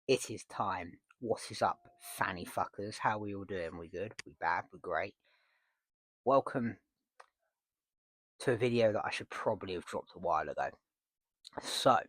It is time. What is up, fanny fuckers? How we all doing? We good? We bad? We great? Welcome to a video that I should probably have dropped a while ago. So,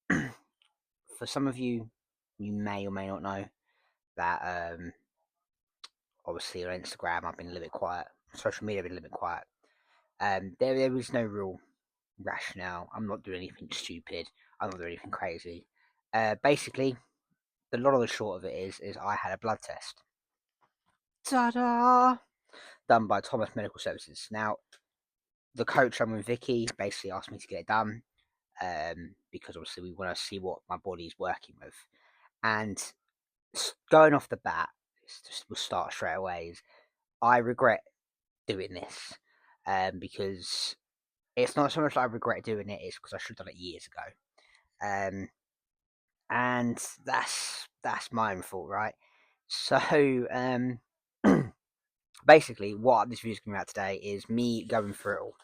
for some of you, you may or may not know that obviously on Instagram I've been a little bit quiet. Social media I've been a little bit quiet. There is no real rationale. I'm not doing anything stupid. I'm not doing anything crazy. Basically, the lot of the short of it is I had a blood test. Ta-da! Done by Thomas Medical Services. Now, the coach I'm with, Vicky, basically asked me to get it done because obviously we want to see what my body's working with. And going off the bat, we'll start straight away. Is I regret doing this because it's not so much that I regret doing it; it's because I should have done it years ago. And that's my own fault, right? So basically, what this video's going to be about today is me going through it all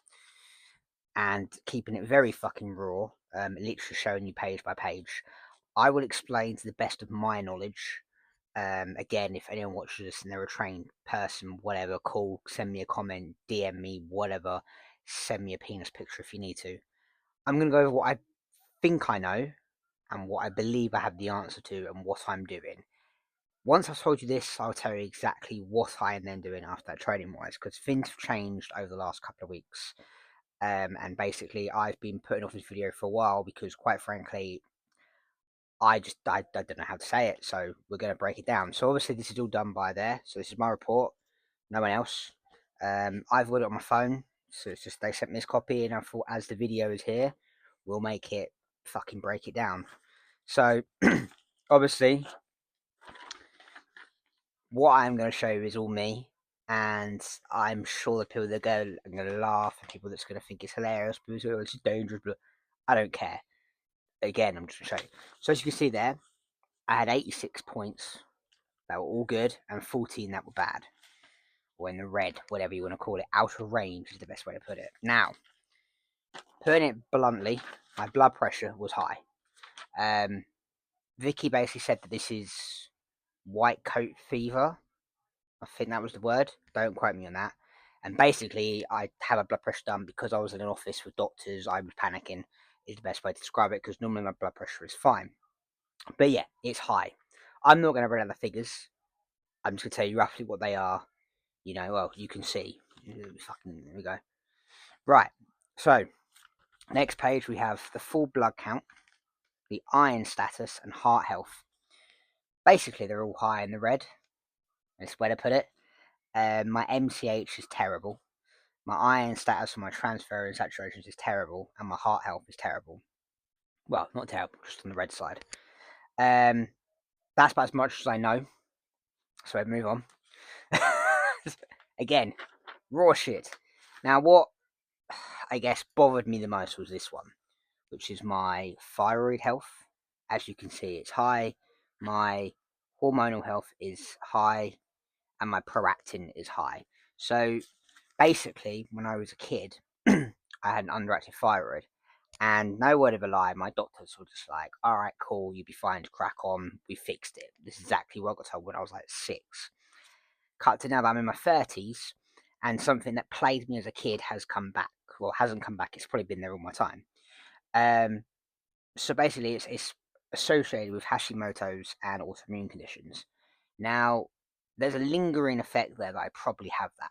and keeping it very fucking raw, literally showing you page by page. I will explain to the best of my knowledge. Again, if anyone watches this and they're a trained person, whatever, call, send me a comment, DM me, whatever, send me a penis picture if you need to. I'm going to go over what I think I know and what I believe I have the answer to and what I'm doing. Once I've told you this, I'll tell you exactly what I am then doing after that training wise, because things have changed over the last couple of weeks. And basically, I've been putting off this video for a while because, quite frankly, I don't know how to say it. So we're going to break it down. So obviously, this is all done by there. So this is my report. No one else. I've got it on my phone. So it's just they sent me this copy, and I thought, as the video is here, we'll make it fucking break it down. So obviously, what I'm going to show you is all me. And I'm sure the people that are going to laugh, and people that's going to think it's hilarious, because it's dangerous, but I don't care. Again, I'm just going to show you. So as you can see there, I had 86 points that were all good and 14 that were bad. Or in the red, whatever you want to call it. Out of range is the best way to put it. Now, putting it bluntly, my blood pressure was high. Vicky basically said that this is white coat fever. I think that was the word. Don't quote me on that. And basically, I had a blood pressure done because I was in an office with doctors. I was panicking, is the best way to describe it, because normally my blood pressure is fine. But yeah, it's high. I'm not going to run out the figures. I'm just going to tell you roughly what they are. You know, well, you can see. Fucking, there we go. Right. So, next page we have the full blood count, the iron status, and heart health. Basically, they're all high in the red. That's the way to put it. My MCH is terrible. My iron status and my transfer and saturations is terrible, and my heart health is terrible. Well, not terrible, just on the red side. That's about as much as I know. So move on. Again, raw shit. Now, what I guess bothered me the most was this one, which is my thyroid health. As you can see, it's high. My hormonal health is high, and my prolactin is high. So basically, when I was a kid, I had an underactive thyroid. And no word of a lie, my doctors were just like, all right, cool, you'll be fine to crack on. We fixed it. This is exactly what I got told when I was like 6. Cut to now that I'm in my 30s, and something that plagued me as a kid has come back. Well, hasn't come back, it's probably been there all my time. So basically, it's associated with Hashimoto's and autoimmune conditions. Now, there's a lingering effect there that I probably have that.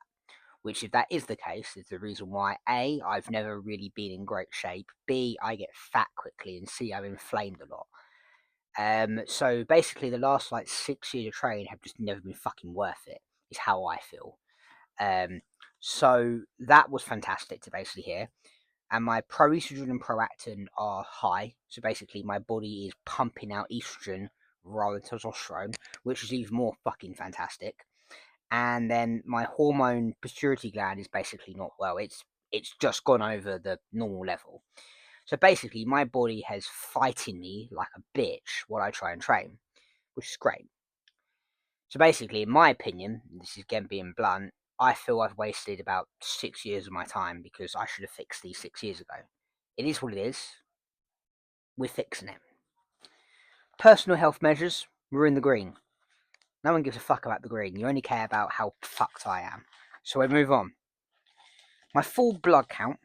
Which, if that is the case, is the reason why A, I've never really been in great shape, B, I get fat quickly, and C, I'm inflamed a lot. So basically, the last like 6 years of training have just never been fucking worth it, is how I feel. So that was fantastic to basically hear. And my proestrogen and prolactin are high. So basically, my body is pumping out estrogen rather than testosterone, which is even more fucking fantastic. And then my hormone pituitary gland is basically not well. It's just gone over the normal level. So basically, my body has fighting me like a bitch while I try and train, which is great. So basically, in my opinion, this is again being blunt, I feel I've wasted about 6 years of my time because I should have fixed these 6 years ago. It is what it is. We're fixing it. Personal health measures. We're in the green. No one gives a fuck about the green. You only care about how fucked I am. So we move on. My full blood count,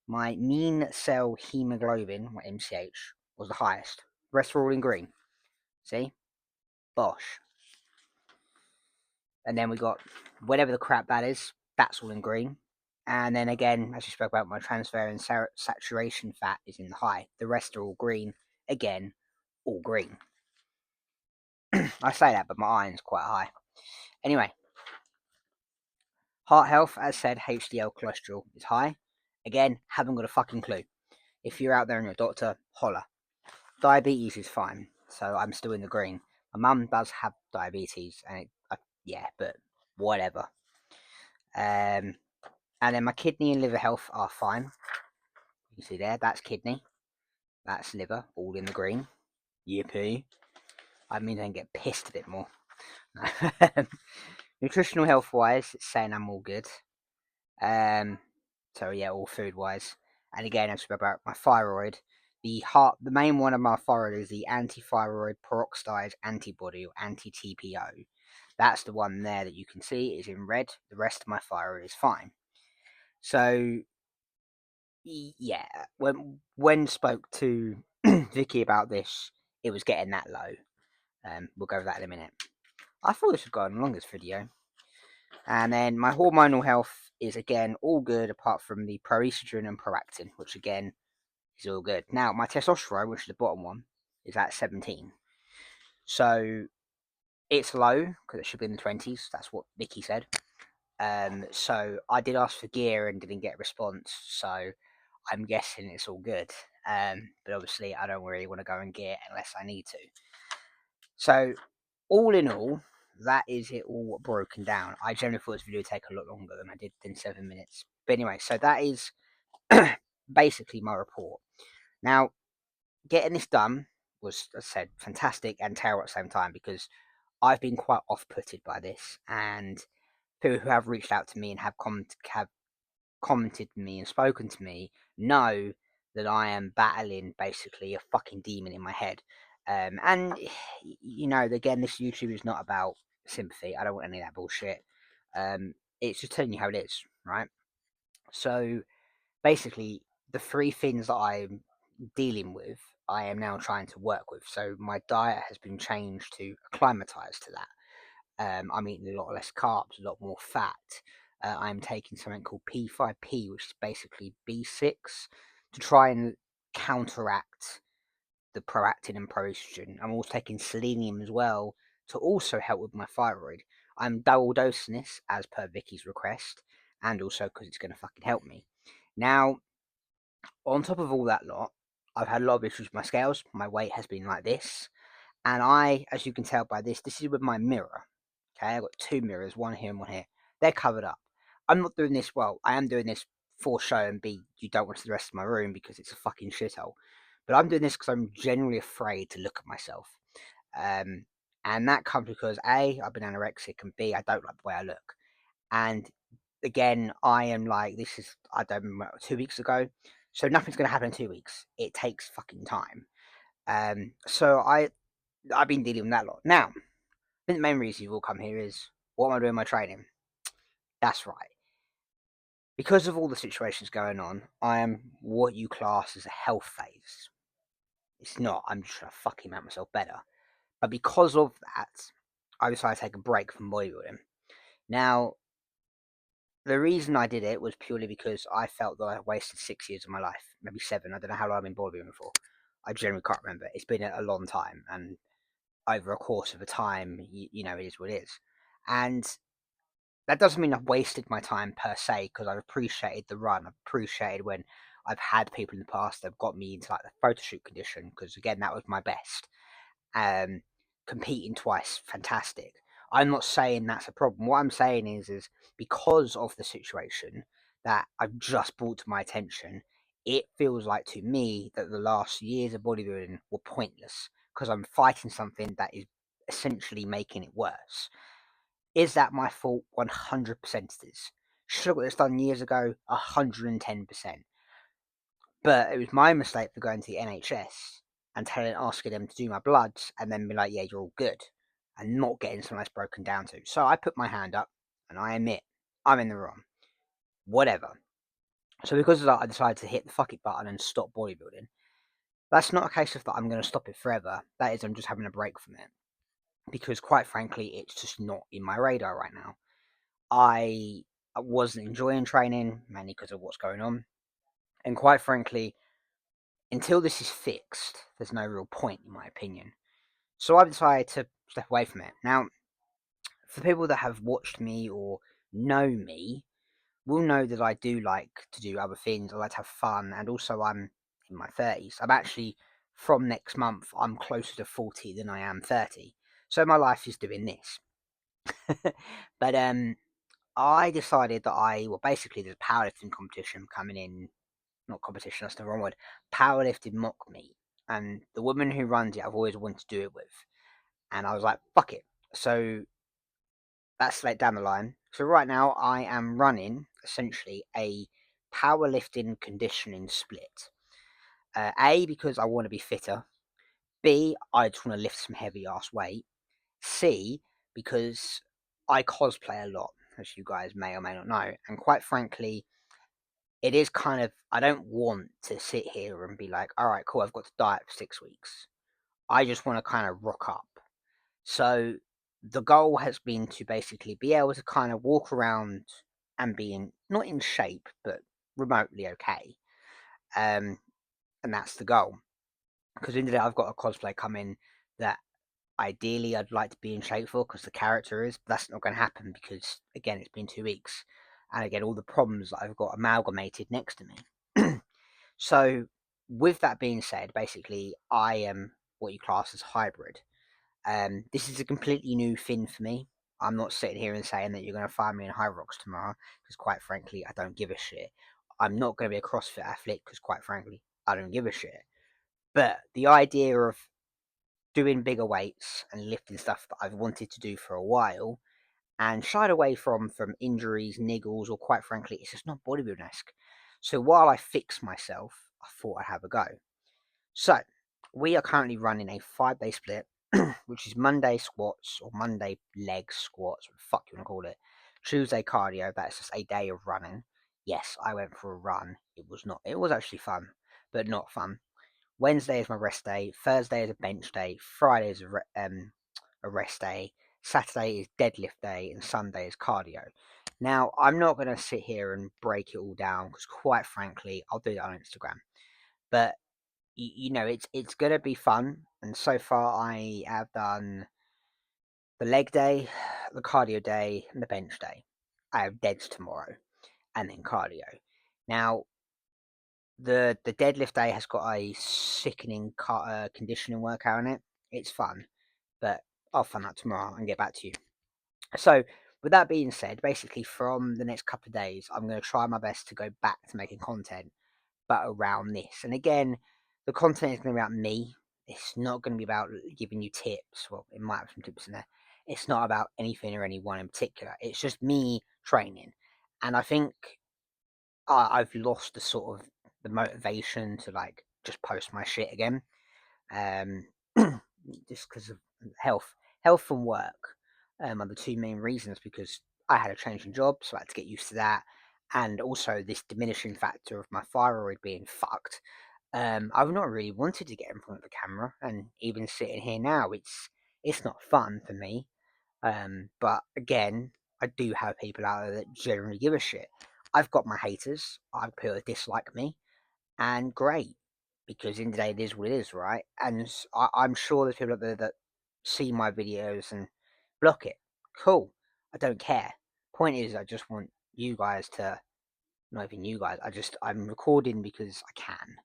my mean cell hemoglobin, my MCH, was the highest. The rest were all in green. See? Bosh. And then we got whatever the crap that is, that's all in green. And then again, as we spoke about, my transfer and saturation fat is in the high. The rest are all green. Again, all green. I say that, but my iron's quite high. Anyway, heart health, as said, HDL cholesterol is high. Again, haven't got a fucking clue. If you're out there and you're a doctor, holler. Diabetes is fine, so I'm still in the green. My mum does have diabetes, and yeah, but whatever. And then my kidney and liver health are fine. You see there, that's kidney, that's liver, all in the green. Yippee. I mean, I can get pissed a bit more. Nutritional health wise, it's saying I'm all good. So yeah, all food wise. And again, as about my thyroid, the main one of my thyroid is the anti-thyroid peroxide antibody, or anti-TPO. That's the one there that you can see is in red. The rest of my thyroid is fine. So yeah, when spoke to Vicky about this, it was getting that low. We'll go over that in a minute. I thought this would go on the longest video. And then my hormonal health is again all good apart from the proestrogen and prolactin, which again is all good. Now my testosterone, which is the bottom one, is at 17. So it's low because it should be in the 20s. That's what Vicky said. So I did ask for gear and didn't get a response. So I'm guessing it's all good. But obviously I don't really want to go and gear unless I need to. So all in all, that is it all broken down. I generally thought this video would take a lot longer than I did in 7 minutes. But anyway, so that is basically my report. Now, getting this done was, as I said, fantastic and terrible at the same time because I've been quite off-putted by this, and people who have reached out to me and have commented to me and spoken to me know that I am battling basically a fucking demon in my head. And you know, again, this YouTube is not about sympathy. I don't want any of that bullshit. It's just telling you how it is, right? So basically, the three things that I'm dealing with, I am now trying to work with. So my diet has been changed to acclimatize to that. I'm eating a lot less carbs, a lot more fat. I'm taking something called P5P, which is basically B6, to try and counteract the prolactin and proestrogen. I'm also taking selenium as well to also help with my thyroid. I'm double dosing this as per Vicky's request, and also because it's going to fucking help me. Now, on top of all that lot, I've had a lot of issues with my scales. My weight has been like this. And I, as you can tell by this is with my mirror. Okay, I've got two mirrors, one here and one here. They're covered up. I'm not doing this, well, I am doing this for show and B, you don't want to see the rest of my room because it's a fucking shithole. But I'm doing this because I'm genuinely afraid to look at myself. And that comes because A, I've been anorexic, and B, I don't like the way I look. And again, I am like, this is, I don't remember, 2 weeks ago. So nothing's going to happen in 2 weeks. It takes fucking time. So I've been dealing with that a lot. Now, I think the main reason you've all come here is, what am I doing in my training? That's right. Because of all the situations going on, I am what you class as a health phase. It's not, I'm just trying to fucking make myself better. But because of that, I decided to take a break from bodybuilding. Now, the reason I did it was purely because I felt that I wasted 6 years of my life, maybe 7. I don't know how long I've been bodybuilding for. I generally can't remember. It's been a long time, and over a course of a time, you know, it is what it is. And that doesn't mean I've wasted my time per se, because I've appreciated the run. I've appreciated when I've had people in the past that have got me into like the photo shoot condition, because again, that was my best. Competing twice, fantastic. I'm not saying that's a problem. What I'm saying is because of the situation that I've just brought to my attention, it feels like to me that the last years of bodybuilding were pointless because I'm fighting something that is essentially making it worse. Is that my fault? 100% it is. Should have got this done years ago? 110%. But it was my mistake for going to the NHS. and asking them to do my bloods, and then be like, yeah, you're all good, and not getting something that's broken down to. So I put my hand up, and I admit I'm in the wrong. Whatever. So because of that, I decided to hit the fuck it button and stop bodybuilding. That's not a case of that I'm going to stop it forever. That is, I'm just having a break from it because, quite frankly, it's just not in my radar right now. I wasn't enjoying training mainly because of what's going on, and quite frankly, until this is fixed, there's no real point, in my opinion. So I've decided to step away from it. Now, for people that have watched me or know me, will know that I do like to do other things. I like to have fun, and also I'm in my 30s. I'm actually, from next month, I'm closer to 40 than I am 30. So my life is doing this. But I decided that basically there's a powerlifting competition coming in. Not competition, that's the wrong word. Powerlifting mock meet. And the woman who runs it, I've always wanted to do it with. And I was like, fuck it. So that's like down the line. So right now I am running essentially a powerlifting conditioning split. A, because I want to be fitter. B, I just want to lift some heavy ass weight. C, because I cosplay a lot, as you guys may or may not know. And quite frankly, it is kind of, I don't want to sit here and be like, all right, cool, I've got to diet for 6 weeks. I just want to kind of rock up. So the goal has been to basically be able to kind of walk around and be not in shape, but remotely okay. And that's the goal. Because in the day, I've got a cosplay coming that ideally I'd like to be in shape for because the character is, but that's not going to happen because, again, it's been 2 weeks. And again, all the problems that I've got amalgamated next to me. So, with that being said, basically, I am what you class as hybrid. This is a completely new thing for me. I'm not sitting here and saying that you're going to find me in High Rocks tomorrow because, quite frankly, I don't give a shit. I'm not going to be a CrossFit athlete because, quite frankly, I don't give a shit. But the idea of doing bigger weights and lifting stuff that I've wanted to do for a while and shied away from injuries, niggles, or quite frankly, it's just not bodybuilding-esque. So while I fix myself, I thought I'd have a go. So we are currently running a 5-day split, which is Monday squats or Monday leg squats, what the fuck you want to call it. Tuesday cardio, that's just a day of running. Yes, I went for a run. It was actually fun, but not fun. Wednesday is my rest day. Thursday is a bench day. Friday is a rest day. Saturday is deadlift day, and Sunday is cardio. Now, I'm not going to sit here and break it all down because, quite frankly, I'll do that on Instagram. But it's going to be fun. And so far, I have done the leg day, the cardio day, and the bench day. I have deads tomorrow, and then cardio. Now, the deadlift day has got a sickening conditioning workout in it. It's fun, but I'll find that tomorrow and get back to you. So, with that being said, basically from the next couple of days, I'm going to try my best to go back to making content, but around this. And again, the content is going to be about me. It's not going to be about giving you tips. Well, it might have some tips in there. It's not about anything or anyone in particular. It's just me training. And I think I've lost the motivation to like just post my shit again, um, just because of health and work, are the two main reasons. Because I had a change in job, so I had to get used to that, and also this diminishing factor of my thyroid being fucked. I've not really wanted to get in front of the camera, and even sitting here now, it's not fun for me. But again, I do have people out there that generally give a shit. I've got my haters. I've people that dislike me, and great, because in the day it is what it is, right? And I'm sure there's people out there that see my videos and block it. Cool. I don't care. Point is, I just want you guys to, not even you guys. I'm recording because I can.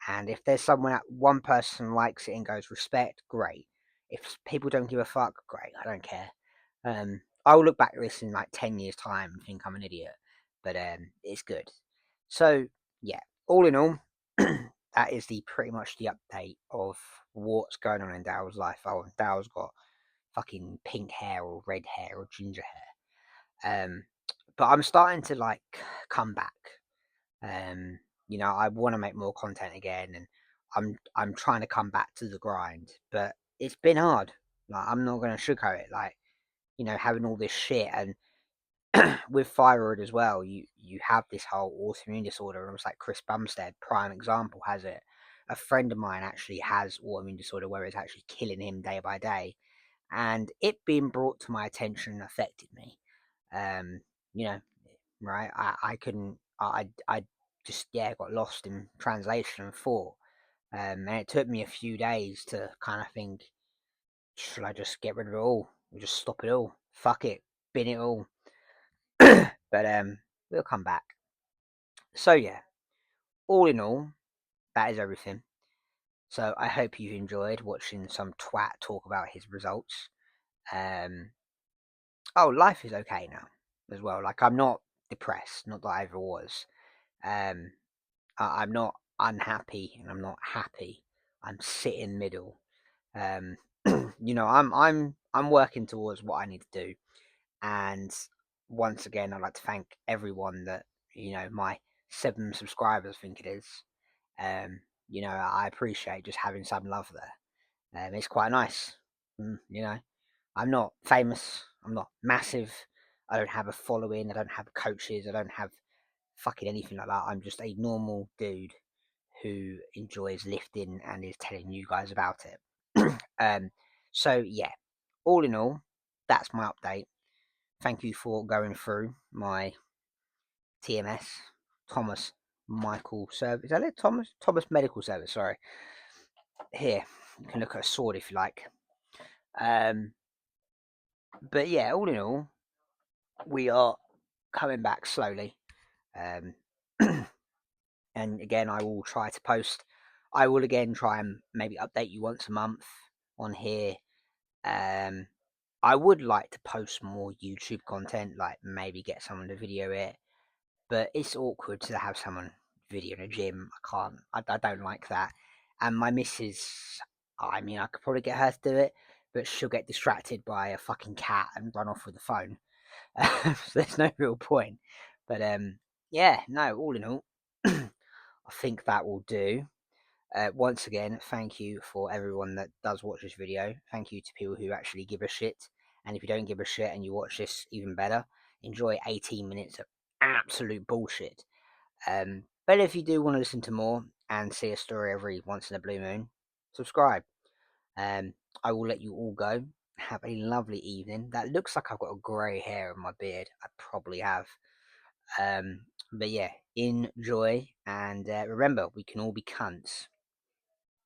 And if there's one person likes it and goes respect, great. If people don't give a fuck, great. I don't care. I will look back at this in like 10 years' time and think I'm an idiot, but it's good. So yeah, all in all, that is the pretty much the update of what's going on in Daryl's life. Oh, Daryl's got fucking pink hair or red hair or ginger hair. But I'm starting to like come back. Um, I want to make more content again, and I'm trying to come back to the grind, but it's been hard. Like, I'm not gonna sugarcoat it. Like, having all this shit, and with thyroid as well, you have this whole autoimmune disorder. Almost like Chris Bumstead, prime example, has it. A friend of mine actually has autoimmune disorder where it's actually killing him day by day, and it being brought to my attention affected me. Um, you know, right? I couldn't. I just, yeah, got lost in translation and thought. And it took me a few days to kind of think, should I just get rid of it all? Or just stop it all? Fuck it, bin it all. But we'll come back. So yeah, all in all, that is everything. So I hope you enjoyed watching some twat talk about his results. Um, oh, life is okay now as well. Like, I'm not depressed, not that I ever was. Um, I'm not unhappy and I'm not happy. I'm sitting middle. Um, I'm working towards what I need to do. And once again, I'd like to thank everyone that, my 7 subscribers, I think it is. I appreciate just having some love there. It's quite nice. I'm not famous. I'm not massive. I don't have a following. I don't have coaches. I don't have fucking anything like that. I'm just a normal dude who enjoys lifting and is telling you guys about it. So yeah, all in all, that's my update. Thank you for going through my TMS, Thomas Michael Service. Is that it? Thomas Medical Service. Sorry. Here, you can look at a sword if you like. Um, but yeah, all in all, we are coming back slowly. Um, and again, I will try to post. I will again try and maybe update you once a month on here. Um, I would like to post more YouTube content, like maybe get someone to video it, but it's awkward to have someone video in a gym. I can't. I don't like that. And my missus, I mean, I could probably get her to do it, but she'll get distracted by a fucking cat and run off with the phone. So there's no real point. But yeah, no. All in all, I think that will do. Once again, thank you for everyone that does watch this video. Thank you to people who actually give a shit. And if you don't give a shit and you watch this, even better. Enjoy 18 minutes of absolute bullshit. But if you do want to listen to more and see a story every once in a blue moon, subscribe. Um, I will let you all go. Have a lovely evening. That looks like I've got a grey hair in my beard. I probably have. But yeah, enjoy and remember, we can all be cunts.